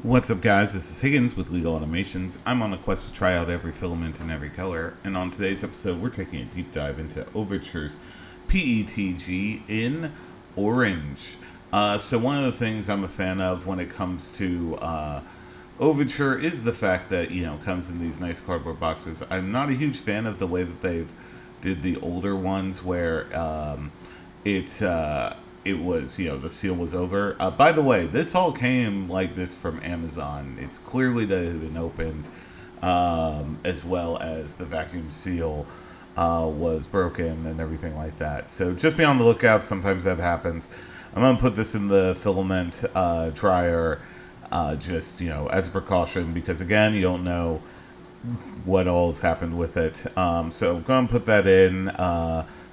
What's up, guys? This is Higgins with Legal Automations. I'm on a quest to try out every filament in every color, and on today's episode, we're taking a deep dive into Overture's PETG in orange. So one of the things I'm a fan of when it comes to Overture is the fact that, it comes in these nice cardboard boxes. I'm not a huge fan of the way that they've did the older ones where it was, the seal was over. By the way, this all came like this from Amazon. It's clearly that it had been opened, as well as the vacuum seal was broken and everything like that. So just be on the lookout. Sometimes that happens. I'm going to put this in the filament dryer just, as a precaution because, again, you don't know what all has happened with it. So I'm going to put that in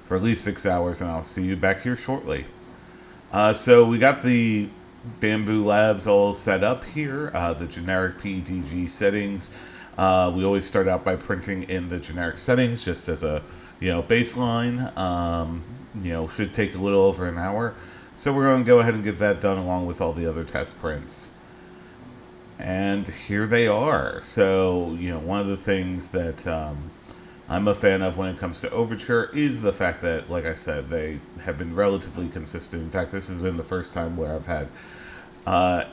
for at least 6 hours, and I'll see you back here shortly. So we got the Bambulabs all set up here, the generic PETG settings. We always start out by printing in the generic settings just as a, baseline. Should take a little over an hour. So we're going to go ahead and get that done along with all the other test prints. And here they are. So, one of the things that I'm a fan of when it comes to Overture is the fact that, like I said, they have been relatively consistent. In fact, this has been the first time where I've had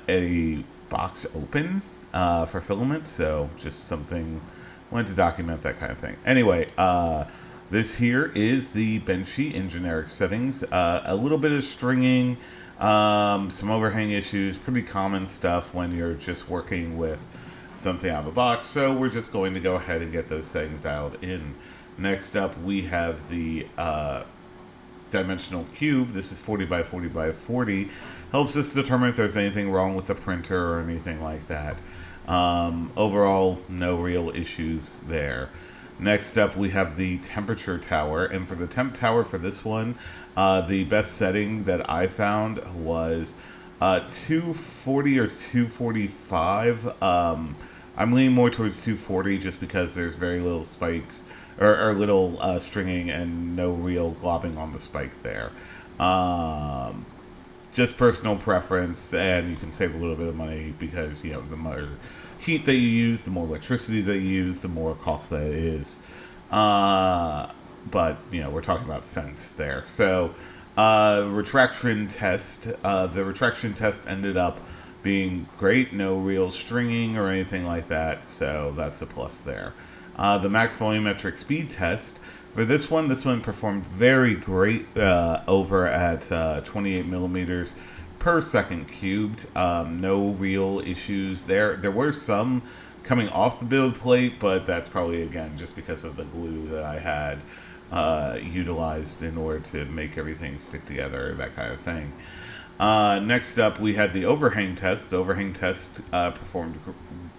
a box open for filament, so just something, wanted to document that kind of thing. Anyway, this here is the Benchy in generic settings. A little bit of stringing, some overhang issues, pretty common stuff when you're just working with something out of the box, so we're just going to go ahead and get those settings dialed in. Next up, we have the dimensional cube. This is 40 by 40 by 40. Helps us determine if there's anything wrong with the printer or anything like that. Overall, no real issues there. Next up, we have the temperature tower, and for the temp tower for this one, the best setting that I found was 240 or 245. I'm leaning more towards 240 just because there's very little spikes or little stringing and no real globbing on the spike there. Just personal preference, and you can save a little bit of money because the more heat that you use, the more electricity that you use, the more cost that it is. But we're talking about cents there. So retraction test. The retraction test ended up being great. No real stringing or anything like that. So that's a plus there. The max volumetric speed test. For this one performed very great over at 28 millimeters per second cubed. No real issues there. There were some coming off the build plate, but that's probably, again, just because of the glue that I had utilized in order to make everything stick together, that kind of thing. Next up, we had the overhang test. The overhang test performed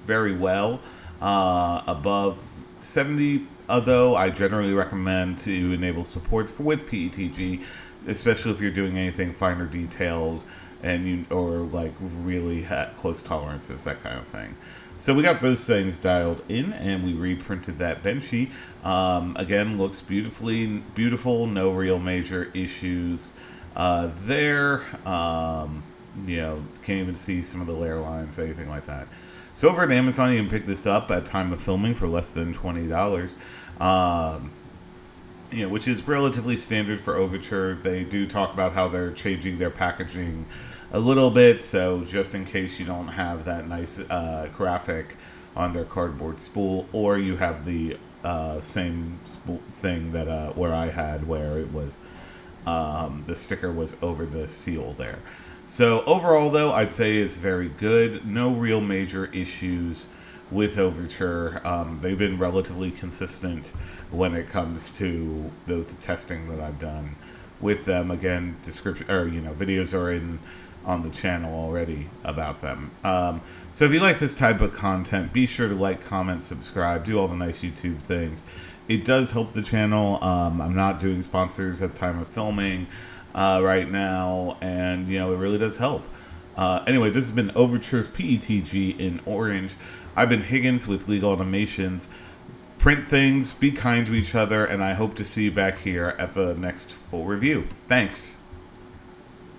very well, above 70, although I generally recommend to enable supports with PETG, especially if you're doing anything finer detailed and or like really close tolerances, that kind of thing. So we got those things dialed in, and we reprinted that Benchy. Again, looks beautiful. No real major issues there. Can't even see some of the layer lines, anything like that. So over at Amazon, you can pick this up at time of filming for less than $20. Which is relatively standard for Overture. They do talk about how they're changing their packaging a little bit, so just in case you don't have that nice graphic on their cardboard spool, or you have the same spool thing that where I had, where it was the sticker was over the seal there. So overall, though, I'd say it's very good. No real major issues with Overture. They've been relatively consistent when it comes to the testing that I've done with them. Again, description or videos are on the channel already about them. So if you like this type of content, be sure to like, comment, subscribe, do all the nice YouTube things. It does help the channel. I'm not doing sponsors at the time of filming right now, and it really does help. Anyway, this has been Overture's PETG in orange. I've been Higgins with Legal Automations. Print things, be kind to each other, and I hope to see you back here at the next full review. Thanks.